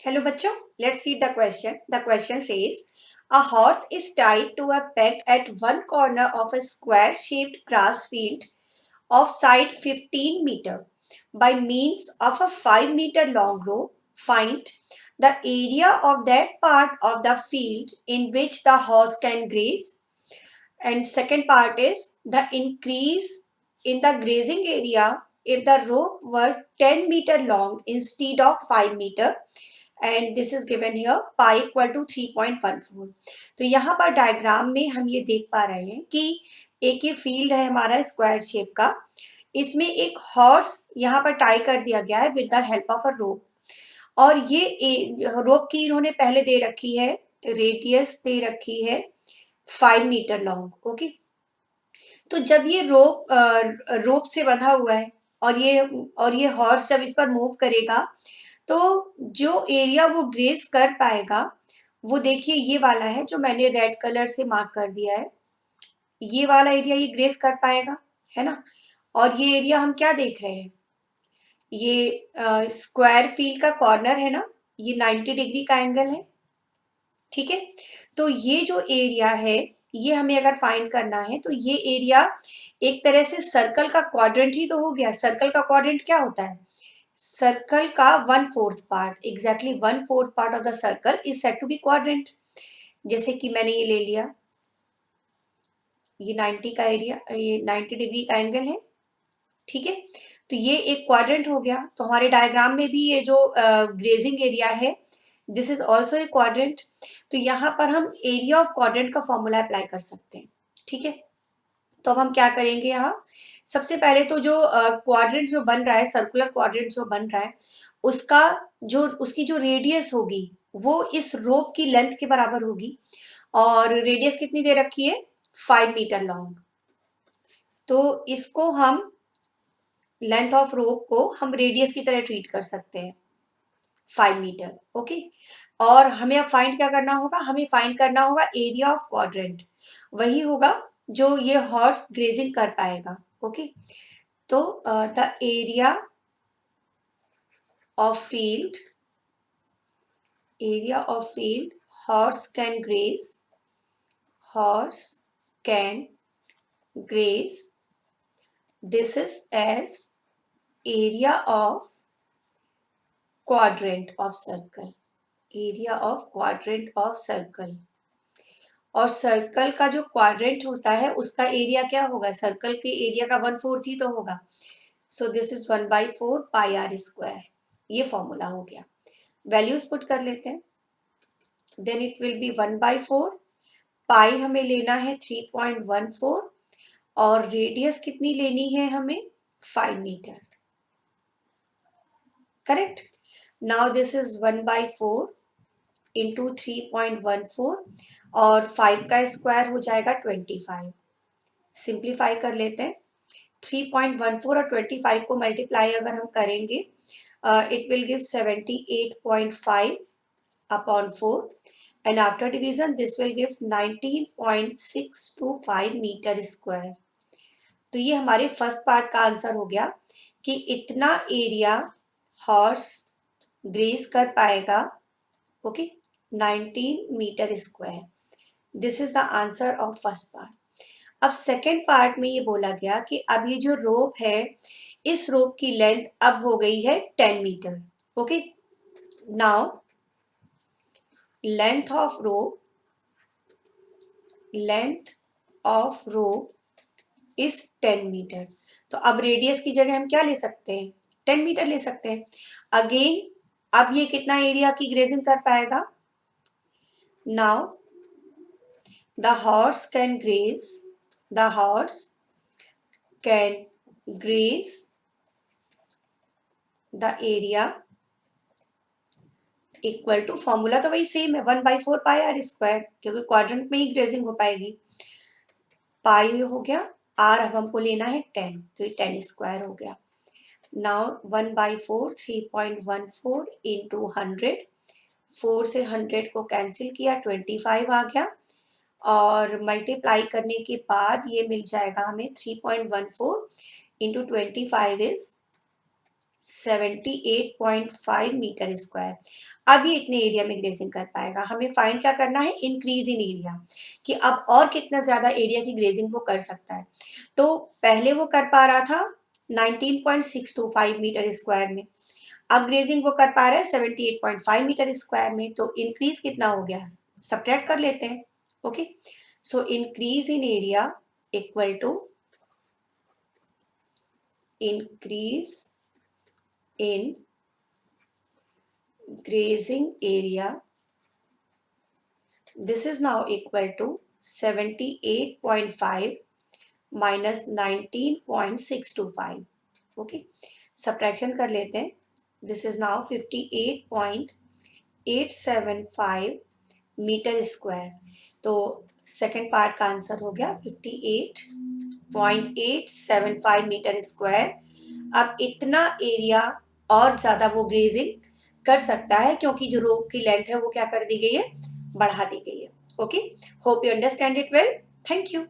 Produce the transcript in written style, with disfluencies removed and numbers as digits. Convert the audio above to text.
Hello bachcho, let's read the question. The question says, a horse is tied to a peg at one corner of a square-shaped grass field of side 15 meter. By means of a 5 meter long rope, find the area of that part of the field in which the horse can graze. And second part is the increase in the grazing area if the rope were 10 meter long instead of 5 meter. And this is given here pi equal to 3.14। तो यहाँ पर diagram में हम ये देख पा रहे हैं कि एक ये फील्ड है हमारा स्क्वायर शेप का, इसमें एक हॉर्स यहाँ पर टाई कर दिया गया है with the help of a rope. और ये रोप की इन्होंने पहले दे रखी है, रेडियस दे रखी है 5 मीटर लॉन्ग। ओके, तो जब ये रोप से बंधा हुआ है और ये हॉर्स जब इस पर मूव करेगा तो जो एरिया वो ग्रेस कर पाएगा वो देखिए ये वाला है जो मैंने रेड कलर से मार्क कर दिया है। ये वाला एरिया ये ग्रेस कर पाएगा, है ना। और ये एरिया हम क्या देख रहे हैं, ये स्क्वायर फील्ड का कॉर्नर है ना, ये 90 डिग्री का एंगल है। ठीक है, तो ये जो एरिया है ये हमें अगर फाइंड करना है तो ये एरिया एक तरह से सर्कल का क्वाड्रेंट ही तो हो गया। सर्कल का क्वाड्रेंट क्या होता है, सर्कल का 1/4 part, exactly 1/4 part of the circle is said to be quadrant. जैसे कि मैंने ये ले लिया, ये 90 का एरिया, ये 90 डिग्री का एंगल है। ठीक है, तो ये एक क्वाड्रेंट हो गया। तो हमारे डायग्राम में भी ये जो ग्रेजिंग एरिया है this is also a quadrant. तो यहाँ पर हम एरिया ऑफ क्वाड्रेंट का फॉर्मूला अप्लाई कर सकते हैं। ठीक है, तो अब हम क्या करेंगे, यहाँ सबसे पहले तो जो क्वाड्रेंट जो बन रहा है, सर्कुलर क्वाड्रेंट जो बन रहा है, उसका जो उसकी जो रेडियस होगी वो इस रोप की लेंथ के बराबर होगी। और रेडियस कितनी दे रखी है, 5 मीटर लॉन्ग। तो इसको हम लेंथ ऑफ रोप को हम रेडियस की तरह ट्रीट कर सकते हैं, 5 मीटर। ओके, और हमें अब फाइंड क्या करना होगा, हमें फाइंड करना होगा एरिया ऑफ क्वाड्रेंट, वही होगा जो ये हॉर्स ग्रेजिंग कर पाएगा। ओके, तो the area of field, area of field horse can graze, horse can graze, this is as area of quadrant of circle, area of quadrant of circle. और circle का जो क्वाड्रेंट होता है उसका area क्या होगा, सर्कल के एरिया का 1/4 ही तो होगा। So this is 1/4 pi r square. ये फॉर्मूला हो गया, वैल्यूज पुट कर लेते हैं। Then it will be 1/4, pi हमें लेना है 3.14 और रेडियस कितनी लेनी है हमें, 5 metre. Correct. Now this is 1/4 into 3.14 और 5 का स्क्वायर हो जाएगा 25। सिंप्लीफाई कर लेते हैं, 3.14 और 25 को मल्टीप्लाई अगर हम करेंगे it will give 78.5 upon 4 and after division this will give 19.625 metre square. तो ये हमारे फर्स्ट पार्ट का आंसर हो गया कि इतना एरिया हॉर्स ग्रेज कर पाएगा। Okay, 19 metre square, this is the answer of first part. अब सेकेंड पार्ट में ये बोला गया कि अब ये जो रोप है इस रोप की लेंथ अब हो गई है 10 metre. Okay, now length of rope, length of rope is 10 metre. तो अब रेडियस की जगह हम क्या ले सकते हैं, 10 मीटर ले सकते हैं। अगेन अब ये कितना एरिया की ग्रेजिंग कर पाएगा, now the horse can graze, the horse can graze the area equal to, formula तो वही सेम है 1/4 पाई आर स्क्वायर, क्योंकि क्वाड्रेंट में ही ग्रेजिंग हो पाएगी। पाई हो गया, आर अब हमको लेना है 10, तो ये 10 स्क्वायर हो गया। नाउ 1/4 3.14 इंटू 100, 4 से 100 को कैंसिल किया, 25 आ गया और मल्टीप्लाई करने के बाद ये मिल जाएगा हमें 3.14 इंटू 25 इज 78.5 मीटर स्क्वायर। अब ये इतने एरिया में ग्रेजिंग कर पाएगा। हमें फाइंड क्या करना है, इंक्रीज इन एरिया, कि अब और कितना ज्यादा एरिया की ग्रेजिंग वो कर सकता है। तो पहले वो कर पा रहा था 19.625 मीटर स्क्वायर में, अब ग्रेजिंग वो कर पा रहा है 78.5 मीटर स्क्वायर में। तो इंक्रीज कितना हो गया, सब्ट्रैक्ट कर लेते हैं। Okay, so increase in area equal to increase in grazing area. This is now equal to 78.5 minus 19.625. Okay, subtraction कर लेते हैं। This is now 58.875 metre square. तो सेकेंड पार्ट का आंसर हो गया 58.875 मीटर स्क्वायर। अब इतना एरिया और ज्यादा वो ग्रेजिंग कर सकता है, क्योंकि जो रोप की लेंथ है वो क्या कर दी गई है, बढ़ा दी गई है। Okay, hope you understand it well. Thank you.